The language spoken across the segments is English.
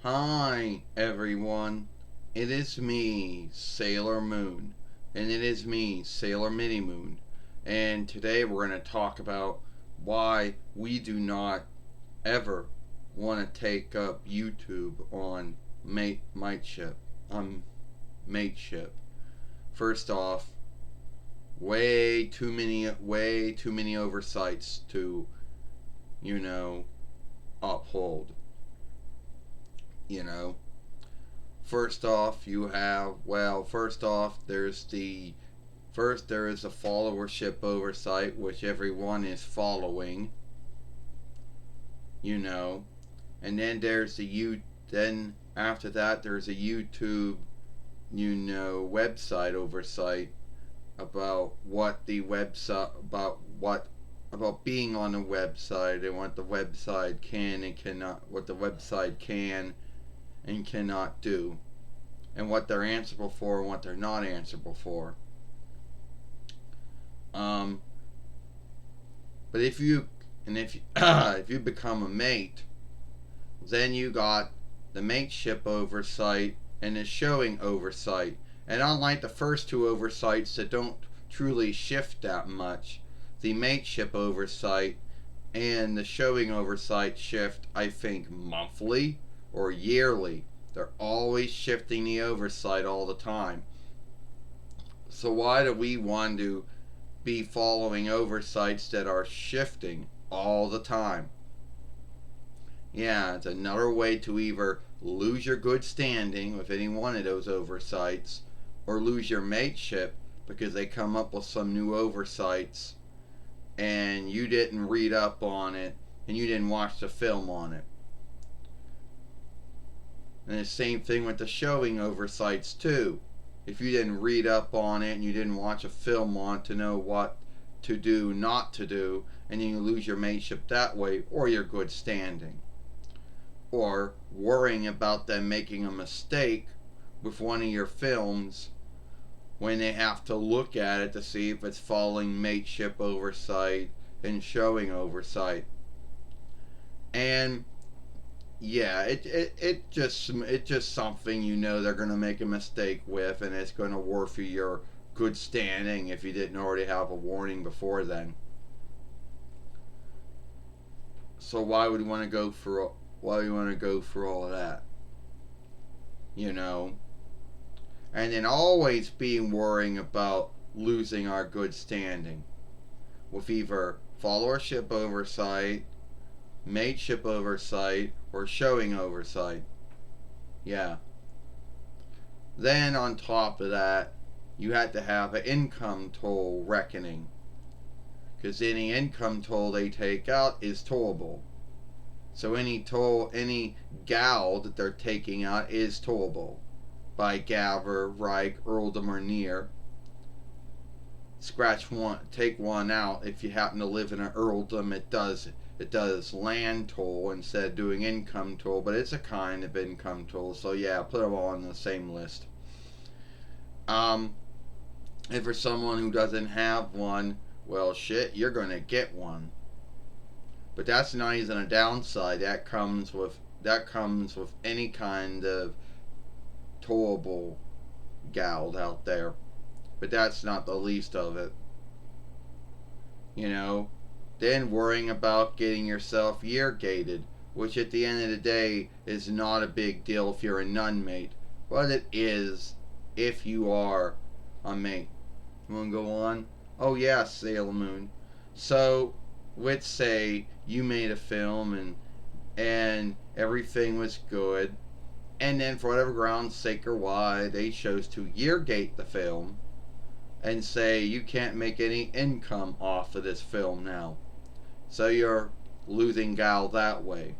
Hi, everyone. It is me, Sailor Moon. And it is me, Sailor Mini Moon. And today we're going to talk about why we do not ever want to take up YouTube on mateship. Mateship. First off, way too many oversights to, you know, uphold. You know, First off, there is a followership oversight, which everyone is following, you know, and then after that, there's a YouTube, website oversight about about being on a website and what the website can and cannot do, and what they're answerable for and what they're not answerable for. Um, but if you become a mate, then you got the mateship oversight and the showing oversight. And unlike the first two oversights that don't truly shift that much, the mateship oversight and the showing oversight shift, I think, monthly or yearly. They're always shifting the oversight all the time. So why do we want to be following oversights that are shifting all the time? Yeah, it's another way to either lose your good standing with any one of those oversights or lose your mateship because they come up with some new oversights and you didn't read up on it and you didn't watch the film on it. And the same thing with the showing oversights too. If you didn't read up on it and you didn't watch a film on it to know what to do, not to do, and then you lose your mateship that way or your good standing. Or worrying about them making a mistake with one of your films when they have to look at it to see if it's following mateship oversight and showing oversight. And yeah, it's just something they're gonna make a mistake with, and it's gonna work for your good standing if you didn't already have a warning before then. So why would we want to go through all of that? You know, and then always being worrying about losing our good standing with either followership oversight, mateship oversight, or showing oversight. Yeah. Then on top of that, you had to have an income toll reckoning, because any income toll they take out is tollable. So any gal that they're taking out is tollable by Gabber, Reich, Earldom, or Near. Take one out. If you happen to live in an earldom, it does land toll instead of doing income toll, but it's a kind of income toll. So yeah, put them all on the same list. And for someone who doesn't have one, well, shit, you're gonna get one. But that's not even a downside. That comes with any kind of tollable gal out there. But that's not the least of it. You know, then worrying about getting yourself year gated, which at the end of the day is not a big deal if you're a nun mate, but it is if you are a mate. You want to go on? Oh yeah, Sailor Moon. So let's say you made a film and everything was good, and then for whatever grounds, sake or why, they chose to year gate the film and say you can't make any income off of this film now. So you're losing gal that way.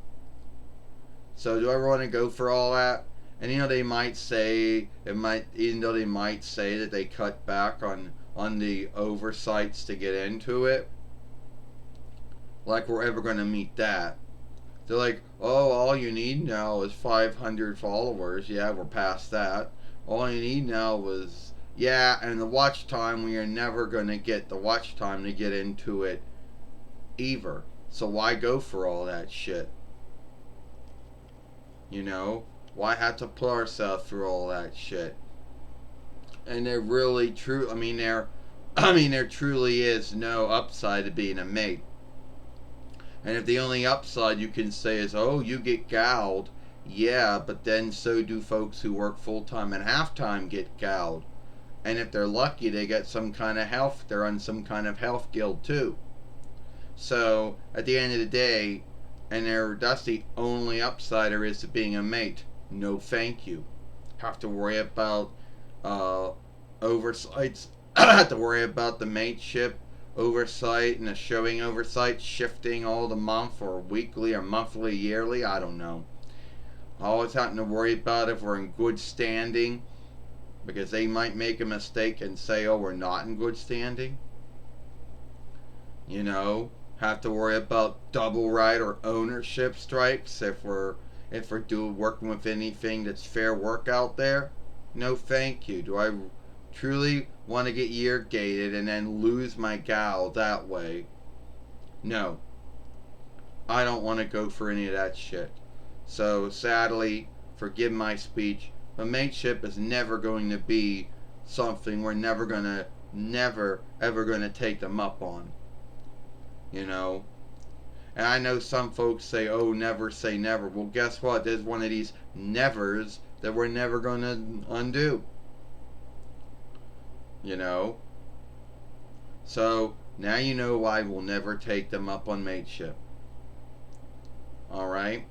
So do I want to go for all that? And they might say even though they might say that they cut back on the oversights to get into it, like we're ever going to meet that. They're like, oh, all you need now is 500 followers. Yeah, we're past that. All you need now is, yeah, and the watch time, we are never going to get the watch time to get into it either. So why go for all that shit? You know? Why have to put ourselves through all that shit? And there really true. There truly is no upside to being a mate. And if the only upside you can say is, oh, you get gouged, yeah, but then so do folks who work full time and half time get gouged. And if they're lucky, they get some kind of health. They're on some kind of health guild too. So at the end of the day, that's the only upside there is to being a mate. No, thank you. Have to worry about oversights. Have to worry about the mateship oversight and the showing oversight shifting all the month or weekly or monthly, yearly. I don't know. Always having to worry about if we're in good standing, because they might make a mistake and say, oh, we're not in good standing. You know, have to worry about double right or ownership strikes if we're working with anything that's fair work out there. No, thank you. Do I truly want to get year gated and then lose my gal that way? No, I don't want to go for any of that shit. So sadly, forgive my speech, but mateship is never going to be something we're never ever gonna take them up on. You know? And I know some folks say, oh, never say never. Well, guess what? There's one of these nevers that we're never gonna undo. You know? So now you know why we'll never take them up on mateship. Alright?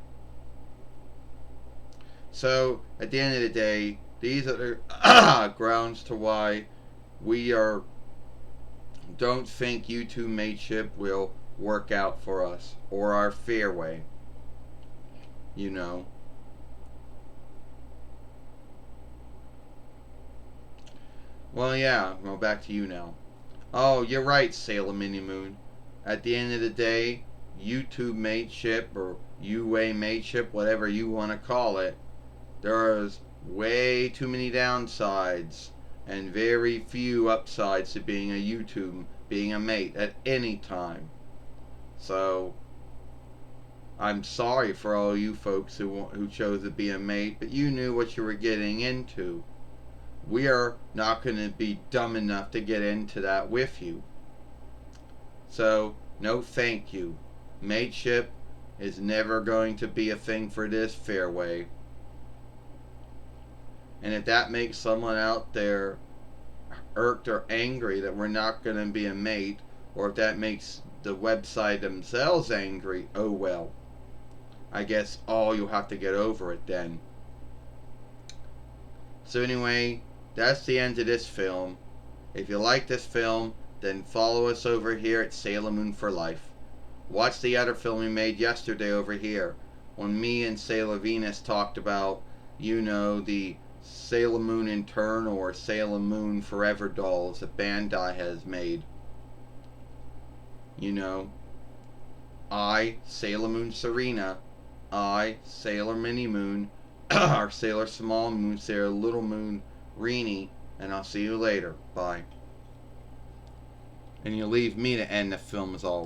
So at the end of the day, these are the grounds to why we don't think YouTube mateship will work out for us or our fairway. You know. Well, yeah. Well, back to you now. Oh, you're right, Sailor Mini Moon. At the end of the day, YouTube mateship or UA mateship, whatever you want to call it, there's way too many downsides and very few upsides to being a mate at any time. So I'm sorry for all you folks who chose to be a mate, but you knew what you were getting into. We are not going to be dumb enough to get into that with you. So no, thank you. Mateship is never going to be a thing for this fairway. And if that makes someone out there irked or angry that we're not going to be a mate, or if that makes the website themselves angry, oh well. I guess you'll have to get over it then. So anyway, that's the end of this film. If you like this film, then follow us over here at Sailor Moon for Life. Watch the other film we made yesterday over here, when me and Sailor Venus talked about, the Sailor Moon Eternal or Sailor Moon Forever dolls that Bandai has made. I, Sailor Moon Serena, I, Sailor Mini Moon, or Sailor Small Moon, Sailor Little Moon, Reenie, and I'll see you later. Bye. And you leave me to end the film as always.